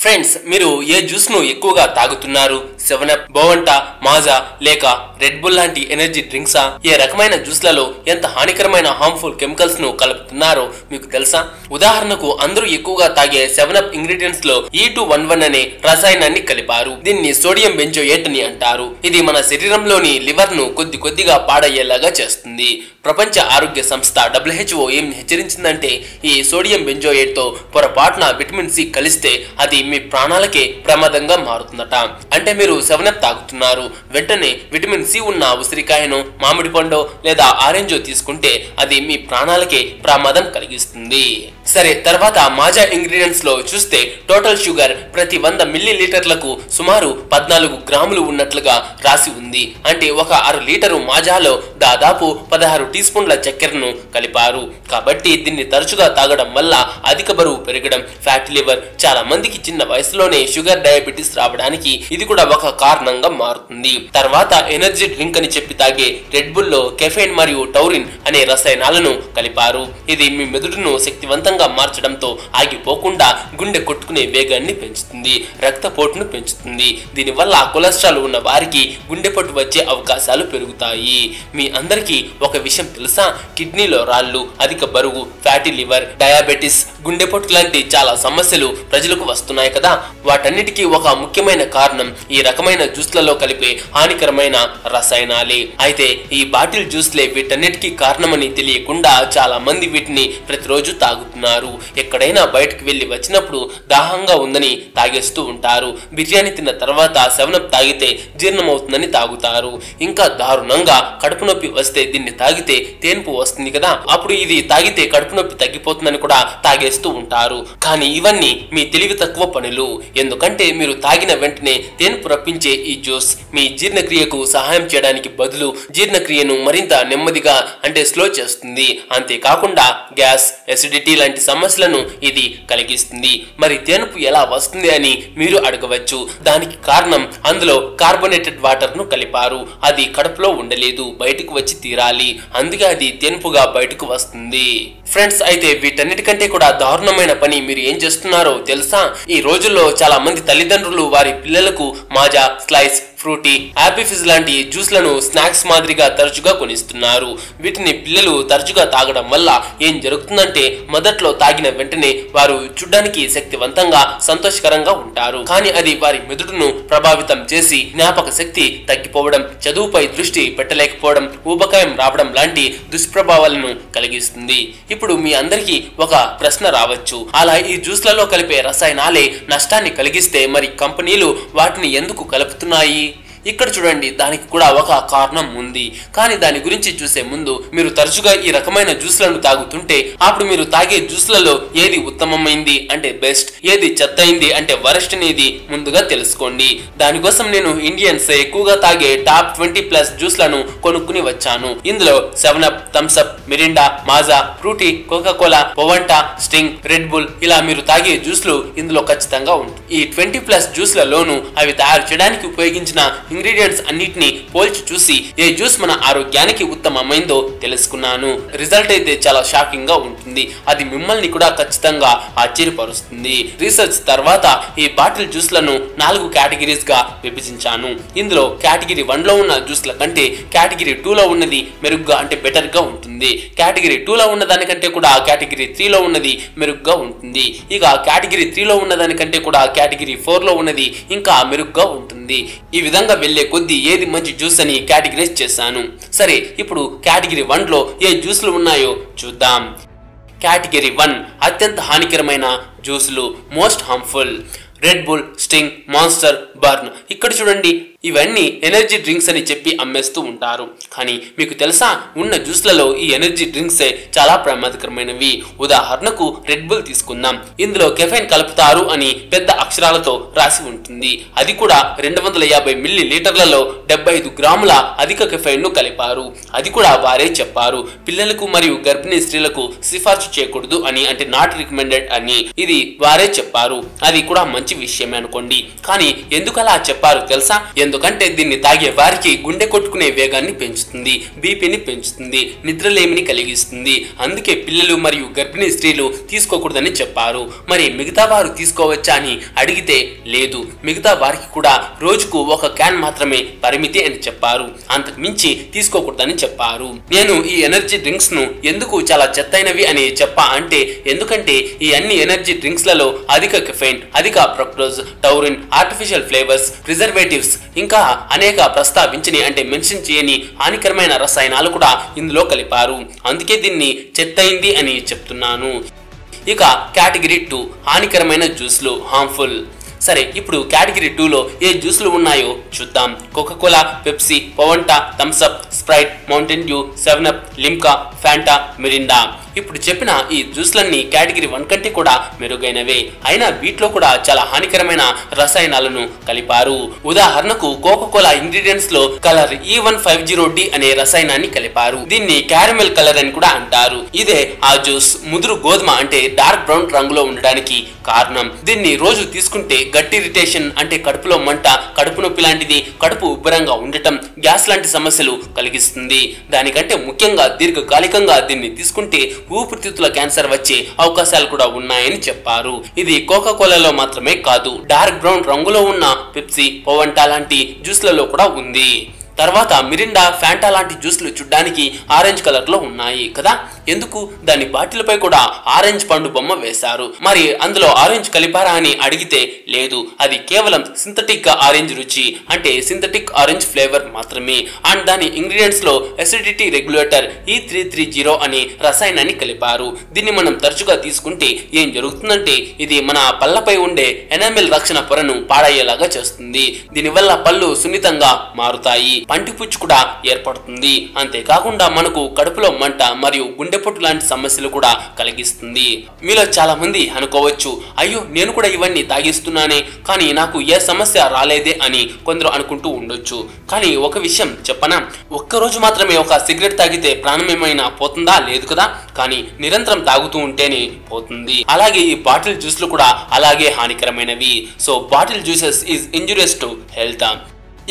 Friends, మీరు ఏ juice ను ఎక్కువగా తాగుతున్నారు? 7up, బోవంటా, మాజా లేక రెడ్ బుల్ లాంటి ఎనర్జీ డ్రింక్సా? ఏ రకమైన జ్యూస్లలో ఎంత హానికరమైన హార్మ్ఫుల్ కెమికల్స్ ను కలుపుతున్నారో మీకు తెలుసా? ఉదాహరణకు అందరూ ఎక్కువగా తాగే 7up ఇంగ్రీడియంట్స్ లో E211 అనే రసాయనాన్ని కలిపారు. దీన్ని సోడియం బెంజోయేట్ అని అంటారు. ఇది మన శరీరంలోని లివర్ ను కొద్ది కొద్దిగా పాడయ్యేలాగా చేస్తుంది. ప్రపంచ ఆరోగ్య సంస్థ WHO ఏం హెచ్చరించిందంటే, ఈ సోడియం బెంజోయేట్ తో పొరపాటున విటమిన్ సి కలిస్తే అది మీ ప్రాణాలకే ప్రమాదంగా మారుతుందట. అంటే మీరు 7up తాగుతున్నారు, వెంటనే విటమిన్ సి ఉన్న ఉసిరికాయను, మామిడి పండు లేదా ఆరెంజో తీసుకుంటే అది మీ ప్రాణాలకే ప్రమాదం కలిగిస్తుంది. సరే, తర్వాత మాజా ఇంగ్రీడియంట్స్ లో చూస్తే టోటల్ షుగర్ ప్రతి 100 మిల్లీలీటర్లకు సుమారు 14 గ్రాములు ఉన్నట్లుగా రాసి ఉంది. అంటే ఒక అర లీటరు మాజాలో దాదాపు 16 టీ స్పూన్ల చక్కెరను కలిపారు. కాబట్టి దీన్ని తరచుగా తాగడం వల్ల అధిక బరువు పెరగడం, ఫ్యాటీ లివర్, చాలా మందికి చిన్న వయసులోనే షుగర్ డయాబెటిస్ రావడానికి ఇది కూడా ఒక కారణంగా మారుతుంది. తర్వాత ఎనర్జీ డ్రింక్ అని చెప్పి తాగే రెడ్ బుల్ లో కెఫెన్ మరియు టౌరిన్ అనే రసాయనాలను కలిపారు. ఇది మీ మెదడును శక్తివంతంగా మార్చడంతో ఆగిపోకుండా గుండె కొట్టుకునే వేగాన్ని పెంచుతుంది, రక్తపోటును పెంచుతుంది. దీనివల్ల కొలెస్ట్రాల్ ఉన్న వారికి గుండెపోటు వచ్చే అవకాశాలు పెరుగుతాయి. మీ అందరికీ ఒక విషయం తెలుసా? కిడ్నీలో రాళ్ళు, అధిక బరువు, ఫ్యాటీ లివర్, డయాబెటిస్, గుండెపోటు లాంటి చాలా సమస్యలు ప్రజలకు వస్తున్నాయి కదా. వాటన్నిటికీ ఒక ముఖ్యమైన కారణం ఈ రకమైన జ్యూస్లలో కలిపే హానికరమైన రసాయనాలే. అయితే ఈ బాటిల్ జ్యూస్లే వీటన్నిటికీ కారణమని తెలియకుండా చాలా మంది వీటిని ప్రతిరోజు తాగుతున్నారు. ఎక్కడైనా బయటకు వెళ్లి వచ్చినప్పుడు దాహంగా ఉందని తాగేస్తూ ఉంటారు. బిర్యానీ తిన్న తర్వాత 7up తాగితే జీర్ణమవుతుందని తాగుతారు. ఇంకా దారుణంగా కడుపు నొప్పి వస్తే దీన్ని తాగితే తేన్పు వస్తుంది కదా, అప్పుడు ఇది తాగితే కడుపు నొప్పి తగ్గిపోతుందని కూడా తాగేస్తూ ఉంటారు. కానీ ఇవన్నీ మీ తెలివి తక్కువ పనులు. ఎందుకంటే మీరు తాగిన వెంటనే తేన్పు రప్పించే ఈ జ్యూస్ మీ జీర్ణక్రియకు సహాయం చేయడానికి బదులు జీర్ణక్రియను మరింత నెమ్మదిగా అంటే స్లో చేస్తుంది. అంతేకాకుండా గ్యాస్, ఎసిడిటీ లాంటి సమస్యలను ఇది కలిగిస్తుంది. మరి తేన్పు ఎలా వస్తుంది అని మీరు అడగవచ్చు. దానికి కారణం అందులో కార్బోనేటెడ్ వాటర్ ను కలిపారు. అది కడుపులో ఉండలేదు, బయటకు వచ్చి తీరాలి. అందుకే అది తేన్పుగా బయటకు వస్తుంది. ఫ్రెండ్స్, అయితే వీటన్నిటికంటే కూడా దారుణమైన పని మీరు ఏం చేస్తున్నారో తెలుసా? ఈ రోజుల్లో చాలా మంది తల్లిదండ్రులు వారి పిల్లలకు Maaza, Slice, Frooti, Appy Fizz లాంటి జ్యూస్లను స్నాక్స్ మాదిరిగా తరచుగా కొనిస్తున్నారు. వీటిని పిల్లలు తరచుగా తాగడం వల్ల ఏం జరుగుతుందంటే, మొదట్లో తాగిన వెంటనే వారు చూడ్డానికి శక్తివంతంగా, సంతోషకరంగా ఉంటారు. కానీ అది వారి మెదడును ప్రభావితం చేసి జ్ఞాపక శక్తి తగ్గిపోవడం, చదువుపై దృష్టి పెట్టలేకపోవడం, ఊబకాయం రావడం లాంటి దుష్ప్రభావాలను కలిగిస్తుంది. ఇప్పుడు మీ అందరికీ ఒక ప్రశ్న రావచ్చు, అలా ఈ జ్యూస్లలో కలిపే రసాయనాలే నష్టాన్ని కలిగిస్తే మరి కంపెనీలు వాటిని ఎందుకు కలుపుతున్నాయి? ఇక్కడ చూడండి, దానికి కూడా ఒక కారణం ఉంది. కానీ దాని గురించి చూసే ముందు మీరు తరచుగా ఈ రకమైన జ్యూస్లను తాగుతుంటే అప్పుడు మీరు తాగే జ్యూస్లలో ఏది ఉత్తమమైంది అంటే బెస్ట్, ఏది చెత్త అయింది అంటే వరస్ట్ అనేది ముందుగా తెలుసుకోండి. దానికోసం నేను ఇండియన్స్ ఎక్కువగా తాగే టాప్ 20+ జ్యూస్లను కొనుక్కుని వచ్చాను. ఇందులో 7up, Thums Up, Mirinda, Maaza, Frooti, Coca Cola, బోవంటా, స్టింగ్, రెడ్ బుల్ ఇలా మీరు తాగే జ్యూస్లు ఇందులో ఖచ్చితంగా ఉంటుంది. ఈ 20+ జ్యూస్లలోనూ అవి తయారు చేయడానికి ఉపయోగించిన ఇంగ్రీడియంట్స్ అన్నిటిని పోల్చి చూసి ఏ జ్యూస్ మన ఆరోగ్యానికి ఉత్తమమైందో తెలుసుకున్నాను. రిజల్ట్ అయితే చాలా షాకింగ్ గా ఉంటుంది. అది మిమ్మల్ని కూడా ఖచ్చితంగా ఆశ్చర్యపరుస్తుంది. రీసెర్చ్ తర్వాత ఈ బాటిల్ జ్యూస్లను 4 కేటగిరీస్ గా విభజించాను. ఇందులో కేటగిరీ 1 లో ఉన్న జ్యూస్ల కంటే కేటగిరీ 2 లో ఉన్నది మెరుగ్గా అంటే బెటర్ గా ఉంటుంది. కేటగిరీ 2 లో ఉన్న దానికంటే కూడా కేటగిరీ 3 లో ఉన్నది మెరుగ్గా ఉంటుంది. ఇక కేటగిరీ 3 లో ఉన్న దానికంటే కూడా కేటగిరీ 4 లో ఉన్నది ఇంకా మెరుగ్గా ఉంటుంది. ఈ విధంగా వెళ్లే కొద్దీ ఏది మంచి జ్యూస్ అని కేటగిరైజ్ చేశాను. సరే, ఇప్పుడు కేటగిరీ 1 లో ఏ జ్యూస్లు ఉన్నాయో చూద్దాం. కేటగిరీ 1 అత్యంత హానికరమైన జ్యూస్లు, most harmful. Red Bull, Sting, Monster, Burn. ఇక్కడ చూడండి, ఇవన్నీ ఎనర్జీ డ్రింక్స్ అని చెప్పి అమ్మేస్తూ ఉంటారు. కానీ మీకు తెలుసా, ఉన్న జ్యూస్లలో ఈ ఎనర్జీ డ్రింక్సే చాలా ప్రమాదకరమైనవి. ఉదాహరణకు రెడ్ బుల్ తీసుకుందాం. ఇందులో కెఫైన్ కలుపుతారు అని పెద్ద అక్షరాలతో రాసి ఉంటుంది. అది కూడా 250 మిల్లీలీటర్లలో 75 గ్రాముల అధిక కెఫైన్ ను కలిపారు. అది కూడా వారే చెప్పారు. పిల్లలకు మరియు గర్భిణీ స్త్రీలకు సిఫార్సు చేయకూడదు అని, అంటే నాట్ రికమెండెడ్ అని ఇది వారే చెప్పారు. అది కూడా మంచి విషయమే అనుకోండి. కానీ ఎందుకు అలా చెప్పారు తెలుసా? ఎందుకంటే దీన్ని తాగే వారికి గుండె కొట్టుకునే వేగాన్ని పెంచుతుంది, బీపీని పెంచుతుంది, నిద్రలేమిని కలిగిస్తుంది. అందుకే పిల్లలు మరియు గర్భిణీ స్త్రీలు తీసుకోకూడదని చెప్పారు. మరి మిగతా వారు తీసుకోవచ్చా అని అడిగితే లేదు, మిగతా వారికి కూడా రోజుకు 1 క్యాన్ మాత్రమే పరిమితి అని చెప్పారు. అంతకు మించి తీసుకోకూడదని చెప్పారు. నేను ఈ ఎనర్జీ డ్రింక్స్ ను ఎందుకు చాలా చెత్తైనవి అని చెప్పా అంటే, ఎందుకంటే ఈ అన్ని ఎనర్జీ డ్రింక్స్ లలో అధిక కెఫెయిన్, అధిక fructose, taurine, artificial flavours, preservatives ఇంకా అనేక ప్రస్తావించని అంటే మెన్షన్ చేయని హానికరమైన రసాయనాలు కూడా ఇందులో కలిపారు. అందుకే దీన్ని చెత్తైంది అని చెప్తున్నాను. ఇక కేటగిరీ 2 హానికరమైన జ్యూస్లు, హార్మ్ఫుల్. సరే, ఇప్పుడు కేటగిరీ 2లో ఏ జ్యూస్లు ఉన్నాయో చూద్దాం. కోకోకోలా, పెప్సీ, పవంటా, Thums Up, Sprite, Mountain Dew, 7up, Limca, Fanta, Mirinda. ఇప్పుడు చెప్పిన ఈ జ్యూస్లన్నీ కేటగిరీ 1 కంటే కూడా మెరుగైనవే. అయినా వీటిలో కూడా చాలా హానికరమైన రసాయనాలను కలిపారు. ఉదాహరణకు కోకోకోలా ఇంగ్రీడియంట్స్ లో కలర్ E150D అనే రసాయనాన్ని కలిపారు. దీన్ని క్యారమెల్ కలర్ అని కూడా అంటారు. ఇదే ఆ జ్యూస్ ముదురు గోధుమ అంటే డార్క్ బ్రౌన్ రంగులో ఉండడానికి కారణం. దీన్ని రోజు తీసుకుంటే గట్ ఇరిటేషన్ అంటే కడుపులో మంట, కడుపు నొప్పి లాంటిది, కడుపు ఉబ్బరంగా ఉండటం, గ్యాస్ లాంటి సమస్యలు కలిగిస్తుంది. దానికంటే ముఖ్యంగా దీర్ఘకాలికంగా దీన్ని తీసుకుంటే ఊపిరితిత్తుల క్యాన్సర్ వచ్చే అవకాశాలు కూడా ఉన్నాయని చెప్పారు. ఇది కోకోకోలాలో మాత్రమే కాదు, డార్క్ బ్రౌన్ రంగులో ఉన్న పెప్సీ, పవంటా లాంటి జ్యూస్లలో కూడా ఉంది. తర్వాత మిరిండా, ఫ్యాంటా లాంటి జ్యూస్లు చూడ్డానికి ఆరెంజ్ కలర్ లో ఉన్నాయి కదా, ఎందుకు? దాని బాటిల్పై కూడా ఆరెంజ్ పండు బొమ్మ వేశారు. మరి అందులో ఆరెంజ్ కలిపారా అని అడిగితే లేదు, అది కేవలం సింథటిక్ ఆరెంజ్ రుచి అంటే సింథటిక్ ఆరెంజ్ ఫ్లేవర్ మాత్రమే. అండ్ దాని ఇంగ్రీడియంట్స్ లో అసిడిటీ రెగ్యులేటర్ E330 అనే రసాయనాన్ని కలిపారు. దీన్ని మనం తరచుగా తీసుకుంటే ఏం జరుగుతుందంటే, ఇది మన పళ్ళపై ఉండే ఎనామిల్ రక్షణ పొరను పాడయ్యేలాగా చేస్తుంది. దీనివల్ల పళ్ళు సున్నితంగా మారుతాయి, పంటిపుచ్చు కూడా ఏర్పడుతుంది. అంతేకాకుండా మనకు కడుపులో మంట మరియు గుండెపోటు లాంటి సమస్యలు కూడా కలిగిస్తుంది. మీలో చాలా మంది అనుకోవచ్చు, అయ్యో నేను కూడా ఇవన్నీ తాగిస్తున్నానే కానీ నాకు ఏ సమస్య రాలేదే అని కొందరు అనుకుంటూ ఉండొచ్చు. కానీ ఒక విషయం చెప్పనా, ఒక్కరోజు మాత్రమే ఒక సిగరెట్ తాగితే ప్రాణం ఏమైనా పోతుందా? లేదు కదా. కానీ నిరంతరం తాగుతూ ఉంటేనే పోతుంది. అలాగే ఈ బాటిల్ జ్యూస్లు కూడా అలాగే హానికరమైనవి. So bottle juices is injurious to health.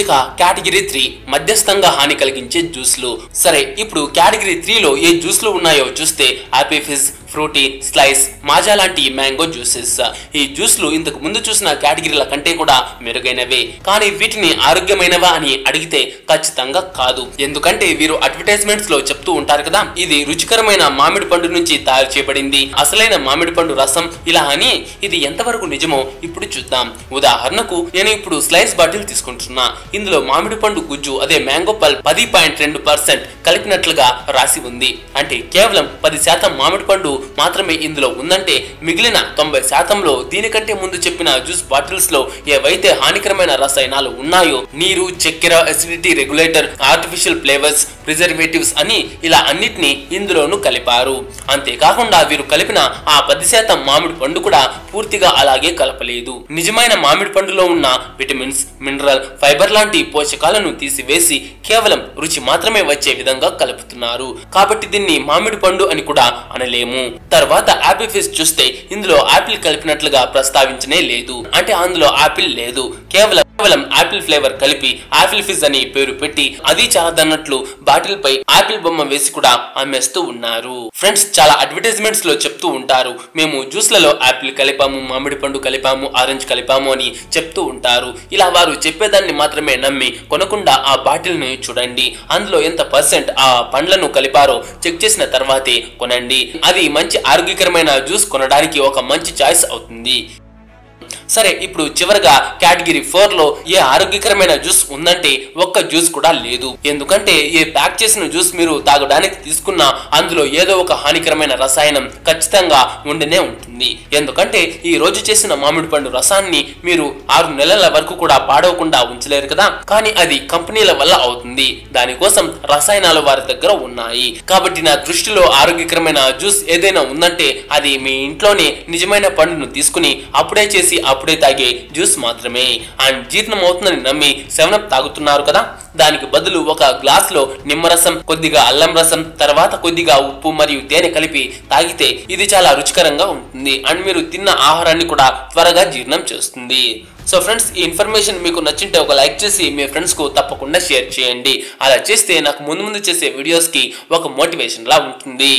ఇక కేటగిరీ 3 మధ్యస్థంగా హాని కలిగించే జ్యూస్లు. సరే, ఇప్పుడు కేటగిరీ 3లో ఏ జ్యూస్లు ఉన్నాయో చూస్తే ఆపీ ఫిజ్, ఫ్రూటీ, స్లైస్, మాజా లాంటి మ్యాంగో జ్యూసెస్. ఈ జ్యూస్లు ఇంతకు ముందు చూసిన కేటగిరీల కంటే కూడా మెరుగైనవే. కానీ వీటిని ఆరోగ్యమైనవా అని అడిగితే ఖచ్చితంగా కాదు. ఎందుకంటే వీరు అడ్వర్టైజ్మెంట్స్ లో చెప్తూ ఉంటారు కదా, ఇది రుచికరమైన మామిడి పండు నుంచి తయారు చేయబడింది, అసలైన మామిడి పండు రసం ఇలా అని. ఇది ఎంతవరకు నిజమో ఇప్పుడు చూద్దాం. ఉదాహరణకు నేను ఇప్పుడు స్లైస్ బాటిల్ తీసుకుంటున్నా. ఇందులో మామిడి పండు గుజ్జు అదే మ్యాంగో పల్ప్ 10.2% కలిపినట్లుగా రాసి ఉంది. అంటే కేవలం 10% మామిడి పండు మాత్రమే ఇందులో ఉందంటే మిగిలిన 90%లో దీనికంటే ముందు చెప్పిన జ్యూస్ బాటిల్స్ లో ఏవైతే హానికరమైన రసాయనాలు ఉన్నాయో, నీరు, చక్కెర, acidity regulator, artificial flavours, preservatives అని ఇలా అన్నిటినీ ఇందులోనూ కలిపారు. అంతేకాకుండా వీరు కలిపిన ఆ 10% మామిడి పండు కూడా పూర్తిగా అలాగే కలపలేదు. నిజమైన మామిడి పండులో ఉన్న విటమిన్స్, మినరల్, ఫైబర్ లాంటి పోషకాలను తీసివేసి కేవలం రుచి మాత్రమే వచ్చే విధంగా కలుపుతున్నారు. కాబట్టి దీన్ని మామిడి పండు అని కూడా అనలేము. తర్వాత ఆపిల్ ఫిజ్ చూస్తే ఇందులో ఆపిల్ కలిపినట్లుగా ప్రస్తావించనే లేదు. అంటే అందులో ఆపిల్ లేదు, కేవలం ఆపిల్ ఫ్లేవర్ కలిపి ఆపిల్ ఫిజ్ అని పేరు పెట్టి అది చాలదన్నట్లు బాటిల్ పై ఆపిల్ బొమ్మ వేసి కూడా అమ్మేస్తూ ఉన్నారు. ఫ్రెండ్స్, చాలా అడ్వర్టైజ్మెంట్స్ లో చెప్తూ ఉంటారు, మేము జ్యూస్లలో ఆపిల్ కలిపాము, మామిడి పండు కలిపాము, ఆరెంజ్ కలిపాము అని చెప్తూ ఉంటారు. ఇలా వారు చెప్పేదాన్ని మాత్రమే నమ్మి కొనకుండా ఆ బాటిల్ ని చూడండి, అందులో ఎంత % ఆ పండ్లను కలిపారో చెక్ చేసిన తర్వాతే కొనండి. అది మంచి ఆరోగ్యకరమైన జ్యూస్ కొనడానికి ఒక మంచి చాయిస్ అవుతుంది. సరే, ఇప్పుడు చివరగా కేటగిరీ 4లో ఏ ఆరోగ్యకరమైన జ్యూస్ ఉందంటే ఒక్క జ్యూస్ కూడా లేదు. ఎందుకంటే ఏ ప్యాక్ చేసిన జ్యూస్ మీరు తాగడానికి తీసుకున్నా అందులో ఏదో ఒక హానికరమైన రసాయనం ఖచ్చితంగా ఉండినే ఉంటుంది. ఎందుకంటే ఈ రోజు చేసిన మామిడి పండు రసాన్ని మీరు 6 నెలల వరకు కూడా పాడవకుండా ఉంచలేరు కదా. కానీ అది కంపెనీల వల్ల అవుతుంది, దానికోసం రసాయనాలు వారి దగ్గర ఉన్నాయి. కాబట్టి నా దృష్టిలో ఆరోగ్యకరమైన జ్యూస్ ఏదైనా ఉందంటే అది మీ ఇంట్లోనే నిజమైన పండును తీసుకుని అప్పుడే చేసి అప్పుడే తాగే జ్యూస్ మాత్రమే. అండ్ జీర్ణం అవుతుందని నమ్మి 7up తాగుతున్నారు కదా, దానికి బదులు ఒక గ్లాస్ లో నిమ్మరసం, కొద్దిగా అల్లం రసం, తర్వాత కొద్దిగా ఉప్పు మరియు తేనె కలిపి తాగితే ఇది చాలా రుచికరంగా ఉంటుంది. చేస్తుంది అండ్ మీరు తిన్న ఆహారాన్ని కూడా త్వరగా జీర్ణం చేస్తుంది. సో ఫ్రెండ్స్, ఈ ఇన్ఫర్మేషన్ మీకు నచ్చింటే ఒక లైక్ చేసి మీ ఫ్రెండ్స్ కు తప్పకుండా షేర్ చేయండి. అలా చేస్తే నాకు ముందు చేసే వీడియోస్ కి ఒక మోటివేషన్ లా ఉంటుంది.